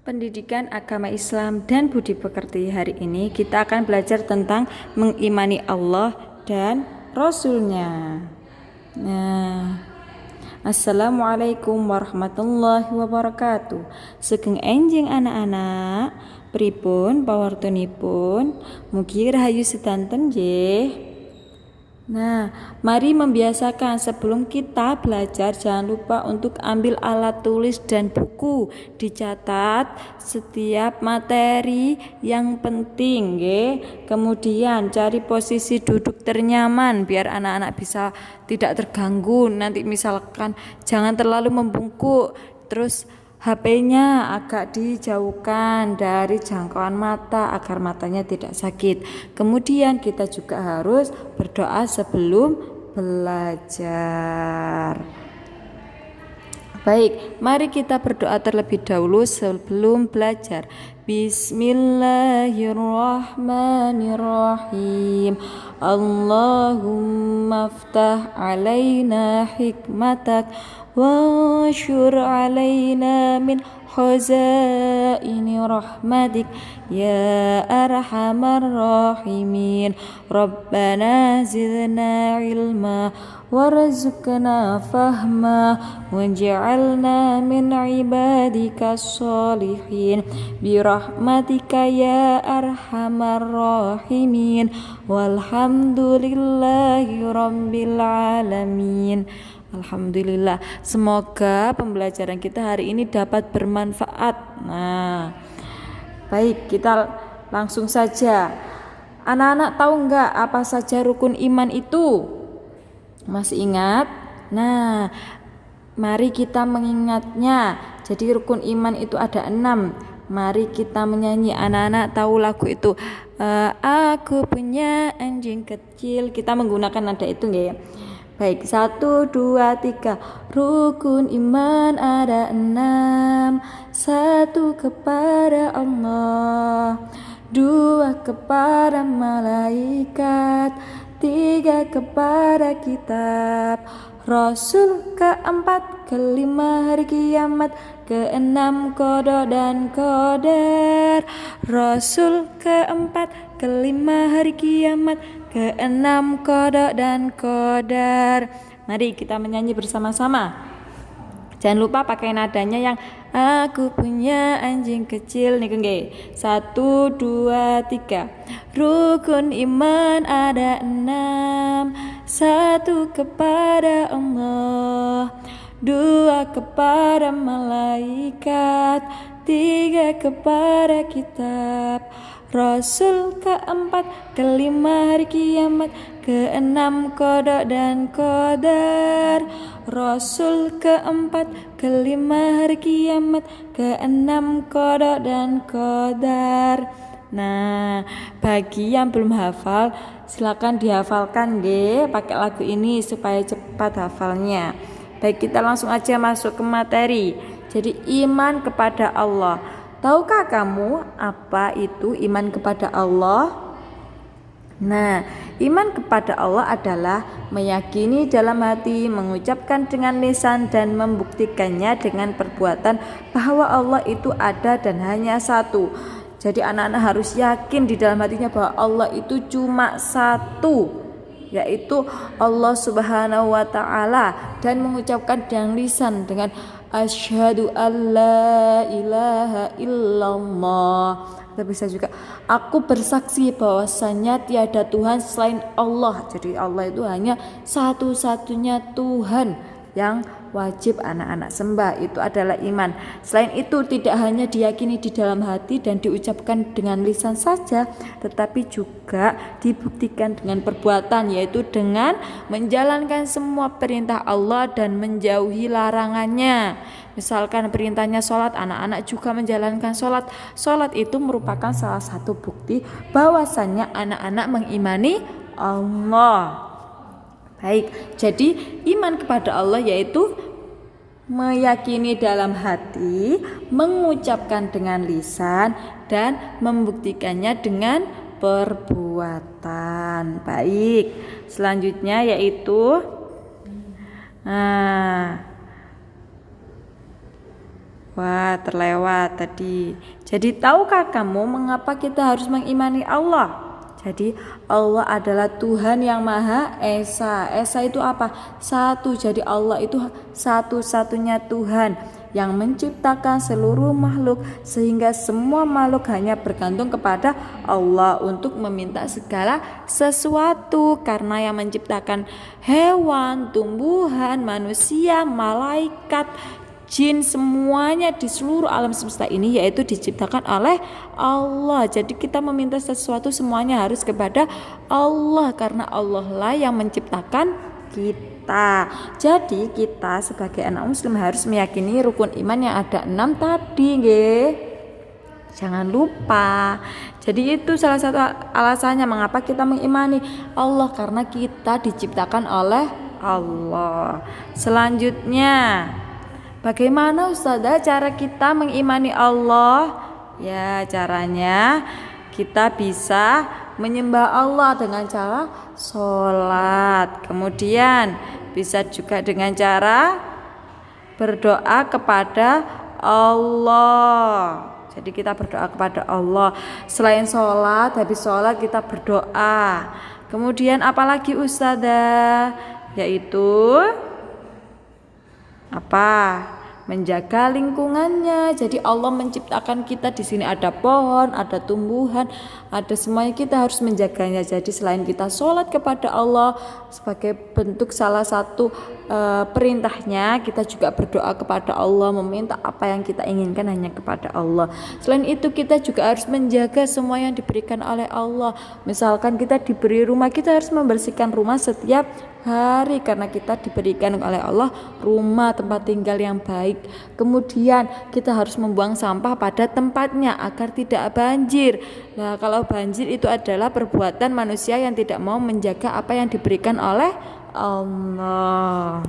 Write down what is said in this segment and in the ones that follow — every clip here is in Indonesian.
Pendidikan agama Islam dan budi pekerti. Hari ini kita akan belajar tentang mengimani Allah dan Rasul-Nya. Assalamualaikum warahmatullahi wabarakatuh. Sugeng enjing anak-anak, pripun pawartunipun? Mugi rahayu sedanten nggih. Mari membiasakan sebelum kita belajar jangan lupa untuk ambil alat tulis dan buku. Dicatat setiap materi yang penting, nggih. Kemudian cari posisi duduk ternyaman biar anak-anak bisa tidak terganggu. Nanti misalkan jangan terlalu membungkuk. Terus HP-nya agak dijauhkan dari jangkauan mata agar matanya tidak sakit. Kemudian kita juga harus berdoa sebelum belajar. Baik, mari kita berdoa terlebih dahulu sebelum belajar. Bismillahirrahmanirrahim. Allahumma aftah alaina hikmatak وانشر علينا من خزائن رحمتك يا أرحم الراحمين ربنا زدنا علما وارزقنا فهما واجعلنا من عبادك الصالحين برحمتك يا أرحم الراحمين والحمد لله رب العالمين. Alhamdulillah, semoga pembelajaran kita hari ini dapat bermanfaat. Baik, kita langsung saja. Anak-anak tahu nggak apa saja rukun iman itu? Masih ingat? Mari kita mengingatnya. Jadi rukun iman itu ada 6. Mari kita menyanyi. Anak-anak tahu lagu itu? Aku punya anjing kecil. Kita menggunakan nada itu nggak ya? Baik, 1, 2, 3. Rukun iman ada 6. 1 kepada Allah, 2 kepada malaikat, 3 kepada kitab Rasul, 4 kelima hari kiamat, 6 kodok dan qadar. Rasul, 4 kelima hari kiamat, 6 kodok dan qadar. Mari kita menyanyi bersama-sama. Jangan lupa pakai nadanya yang aku punya anjing kecil nih nggih. 1, 2, 3. Rukun iman ada 6. 1 kepada Allah, 2 kepada malaikat, 3 kepada kitab Rasul, 4 kelima hari kiamat, 6 kodok dan qadar. Rasul, 4 kelima hari kiamat, 6 kodok dan qadar. Bagi yang belum hafal silakan dihafalkan nggih pakai lagu ini supaya cepat hafalnya. Baik, kita langsung aja masuk ke materi. Jadi iman kepada Allah. Tahukah kamu apa itu iman kepada Allah? Iman kepada Allah adalah meyakini dalam hati, mengucapkan dengan lisan dan membuktikannya dengan perbuatan bahwa Allah itu ada dan hanya satu. Jadi anak-anak harus yakin di dalam hatinya bahwa Allah itu cuma satu, yaitu Allah Subhanahu wa ta'ala, dan mengucapkan dengan lisan dengan asyhadu alla ilaha illallah. Kita bisa juga aku bersaksi bahwasanya tiada Tuhan selain Allah. Jadi Allah itu hanya satu-satunya Tuhan yang wajib anak-anak sembah. Itu adalah iman. Selain itu tidak hanya diyakini di dalam hati dan diucapkan dengan lisan saja, tetapi juga dibuktikan dengan perbuatan, yaitu dengan menjalankan semua perintah Allah dan menjauhi larangannya. Misalkan perintahnya sholat, anak-anak juga menjalankan sholat. Sholat itu merupakan salah satu bukti bahwasannya anak-anak mengimani Allah. Baik, jadi iman kepada Allah yaitu meyakini dalam hati, mengucapkan dengan lisan, dan membuktikannya dengan perbuatan. Baik, selanjutnya yaitu Wah, terlewat tadi. Jadi tahukah kamu mengapa kita harus mengimani Allah? Jadi Allah adalah Tuhan yang Maha Esa. Esa itu apa? Satu. Jadi Allah itu satu-satunya Tuhan yang menciptakan seluruh makhluk, sehingga semua makhluk hanya bergantung kepada Allah untuk meminta segala sesuatu, karena yang menciptakan hewan, tumbuhan, manusia, malaikat, jin, semuanya di seluruh alam semesta ini yaitu diciptakan oleh Allah. Jadi kita meminta sesuatu semuanya harus kepada Allah, karena Allah lah yang menciptakan kita. Jadi kita sebagai anak muslim harus meyakini rukun iman yang ada 6 tadi, nggih. Jangan lupa. Jadi itu salah satu alasannya mengapa kita mengimani Allah, karena kita diciptakan oleh Allah. Selanjutnya, bagaimana Ustazah cara kita mengimani Allah? Ya, caranya kita bisa menyembah Allah dengan cara sholat. Kemudian bisa juga dengan cara berdoa kepada Allah. Jadi kita berdoa kepada Allah. Selain sholat, habis sholat kita berdoa. Kemudian apalagi Ustazah? Yaitu apa? Menjaga lingkungannya. Jadi Allah menciptakan kita, di sini ada pohon, ada tumbuhan, ada semuanya, kita harus menjaganya. Jadi selain kita sholat kepada Allah sebagai bentuk salah satu perintahnya, kita juga berdoa kepada Allah, meminta apa yang kita inginkan hanya kepada Allah. Selain itu kita juga harus menjaga semua yang diberikan oleh Allah. Misalkan kita diberi rumah, kita harus membersihkan rumah setiap hari, karena kita diberikan oleh Allah rumah tempat tinggal yang baik. Kemudian kita harus membuang sampah pada tempatnya agar tidak banjir. Nah, kalau banjir itu adalah perbuatan manusia yang tidak mau menjaga apa yang diberikan oleh Allah.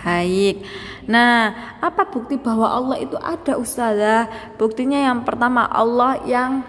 Baik. Nah, apa bukti bahwa Allah itu ada Ustazah? Buktinya yang pertama, Allah yang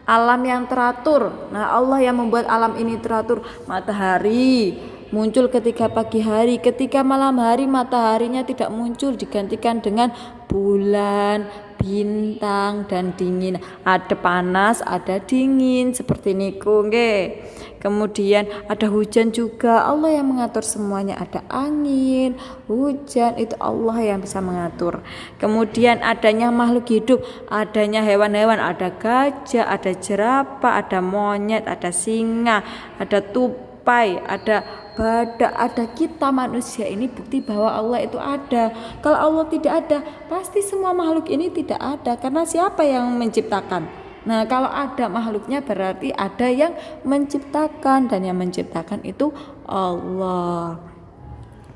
alam yang teratur. Nah, Allah yang membuat alam ini teratur. Matahari muncul ketika pagi hari, ketika malam hari mataharinya tidak muncul, digantikan dengan bulan, bintang, dan dingin. Ada panas, ada dingin, seperti niku nggih. Kemudian ada hujan juga, Allah yang mengatur semuanya. Ada angin, hujan, itu Allah yang bisa mengatur. Kemudian adanya makhluk hidup, adanya hewan-hewan, ada gajah, ada jerapah, ada monyet, ada singa, ada tupai, ada badak, ada kita manusia. Ini bukti bahwa Allah itu ada. Kalau Allah tidak ada, pasti semua makhluk ini tidak ada, karena siapa yang menciptakan? Nah, kalau ada makhluknya berarti ada yang menciptakan, dan yang menciptakan itu Allah.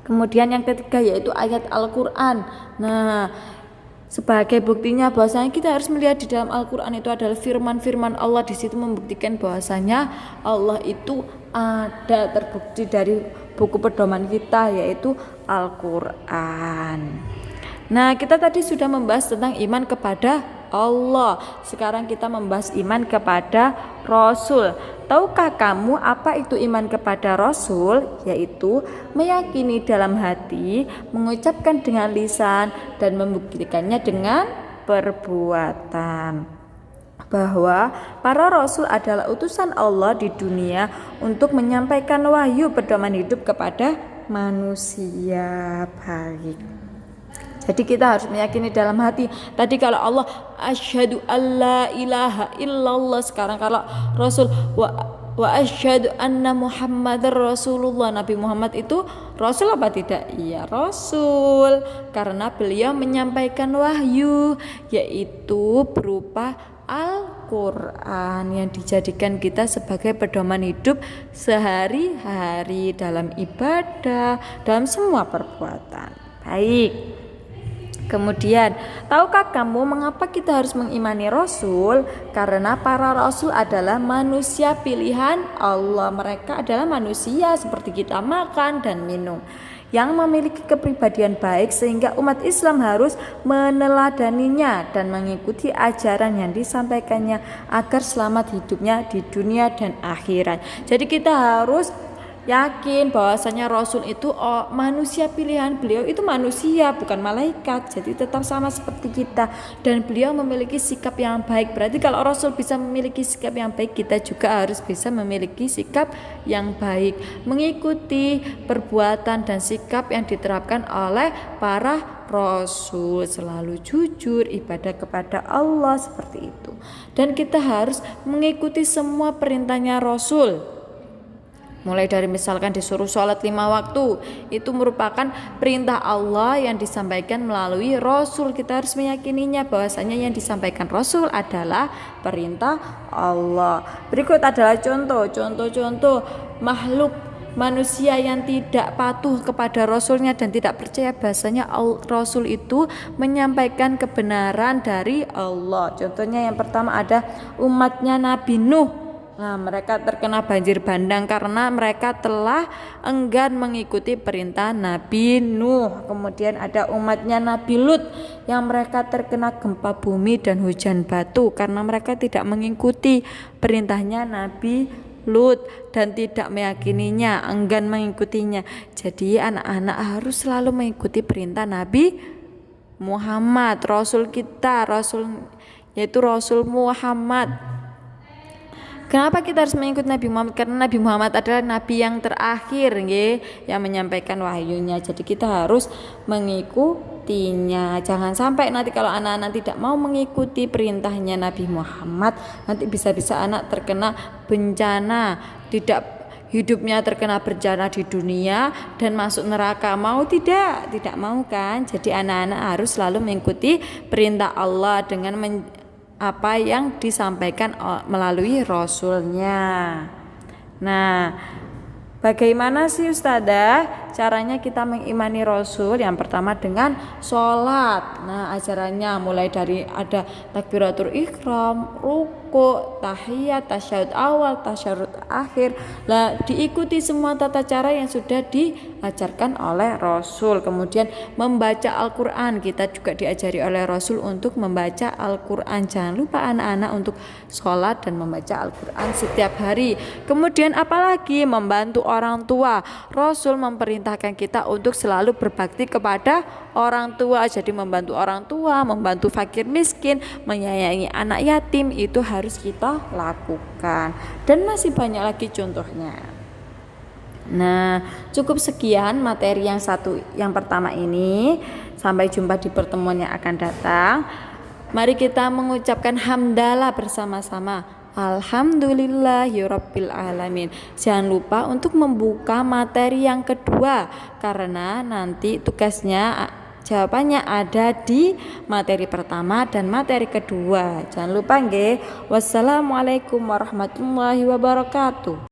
Kemudian yang ketiga yaitu ayat Al-Quran. Nah, sebagai buktinya bahwasanya kita harus melihat di dalam Al-Quran itu adalah firman-firman Allah. Di situ membuktikan bahwasanya Allah itu ada, terbukti dari buku pedoman kita yaitu Al-Quran. Nah, kita tadi sudah membahas tentang iman kepada Allah. Sekarang kita membahas iman kepada Rasul. Tahukah kamu apa itu iman kepada Rasul? Yaitu meyakini dalam hati, mengucapkan dengan lisan, dan membuktikannya dengan perbuatan, bahwa para Rasul adalah utusan Allah di dunia untuk menyampaikan wahyu pedoman hidup kepada manusia. Baik. Jadi kita harus meyakini dalam hati. Tadi kalau Allah asyhadu alla ilaha illallah, sekarang kalau Rasul wa asyhadu anna Muhammadar Rasulullah. Nabi Muhammad itu Rasul apa tidak? Iya, Rasul, karena beliau menyampaikan wahyu, yaitu berupa Al-Quran yang dijadikan kita sebagai pedoman hidup sehari-hari, dalam ibadah, dalam semua perbuatan. Baik. Kemudian, tahukah kamu mengapa kita harus mengimani Rasul? Karena para Rasul adalah manusia pilihan Allah. Mereka adalah manusia seperti kita, makan dan minum, yang memiliki kepribadian baik, sehingga umat Islam harus meneladaninya dan mengikuti ajaran yang disampaikannya agar selamat hidupnya di dunia dan akhirat. Jadi kita harus yakin bahwasanya Rasul itu manusia pilihan, beliau itu manusia bukan malaikat, jadi tetap sama seperti kita dan beliau memiliki sikap yang baik. Berarti kalau Rasul bisa memiliki sikap yang baik, kita juga harus bisa memiliki sikap yang baik, mengikuti perbuatan dan sikap yang diterapkan oleh para Rasul, selalu jujur, ibadah kepada Allah seperti itu. Dan kita harus mengikuti semua perintahnya Rasul. Mulai dari misalkan disuruh sholat 5 waktu, itu merupakan perintah Allah yang disampaikan melalui Rasul. Kita harus meyakininya bahwasanya yang disampaikan Rasul adalah perintah Allah. Berikut adalah contoh makhluk manusia yang tidak patuh kepada Rasulnya dan tidak percaya bahasanya Rasul itu menyampaikan kebenaran dari Allah. Contohnya yang pertama ada umatnya Nabi Nuh. Nah, mereka terkena banjir bandang karena mereka telah enggan mengikuti perintah Nabi Nuh. Kemudian ada umatnya Nabi Lut yang mereka terkena gempa bumi dan hujan batu karena mereka tidak mengikuti perintahnya Nabi Lut dan tidak meyakininya, enggan mengikutinya. Jadi anak-anak harus selalu mengikuti perintah Nabi Muhammad, Rasul kita, yaitu Rasul Muhammad. Kenapa kita harus mengikuti Nabi Muhammad? Karena Nabi Muhammad adalah Nabi yang terakhir yang menyampaikan wahyunya. Jadi kita harus mengikutinya. Jangan sampai nanti kalau anak-anak tidak mau mengikuti perintahnya Nabi Muhammad, nanti bisa-bisa anak terkena bencana, hidupnya terkena bencana di dunia dan masuk neraka. Mau tidak mau kan? Jadi anak-anak harus selalu mengikuti perintah Allah dengan apa yang disampaikan melalui Rasulnya. Nah, bagaimana sih Ustazah caranya kita mengimani Rasul? Yang pertama dengan sholat. Nah, ajarannya mulai dari ada takbiratul ihram, ruku, tahiyat, tasyahud awal, tasyahud akhir. Lah, diikuti semua tata cara yang sudah diajarkan oleh Rasul. Kemudian membaca Al-Qur'an, kita juga diajari oleh Rasul untuk membaca Al-Qur'an. Jangan lupa anak-anak untuk sholat dan membaca Al-Qur'an setiap hari. Kemudian apalagi membantu orang tua. Rasul memperintahkan kita untuk selalu berbakti kepada orang tua. Jadi membantu orang tua, membantu fakir miskin, menyayangi anak yatim, itu harus kita lakukan. Dan masih banyak lagi contohnya. Nah, cukup sekian materi yang pertama ini. Sampai jumpa di pertemuan yang akan datang. Mari kita mengucapkan hamdalah bersama-sama. Alhamdulillahirabbil alamin. Jangan lupa untuk membuka materi yang kedua karena nanti jawabannya ada di materi pertama dan materi kedua. Jangan lupa nggih. Wassalamualaikum warahmatullahi wabarakatuh.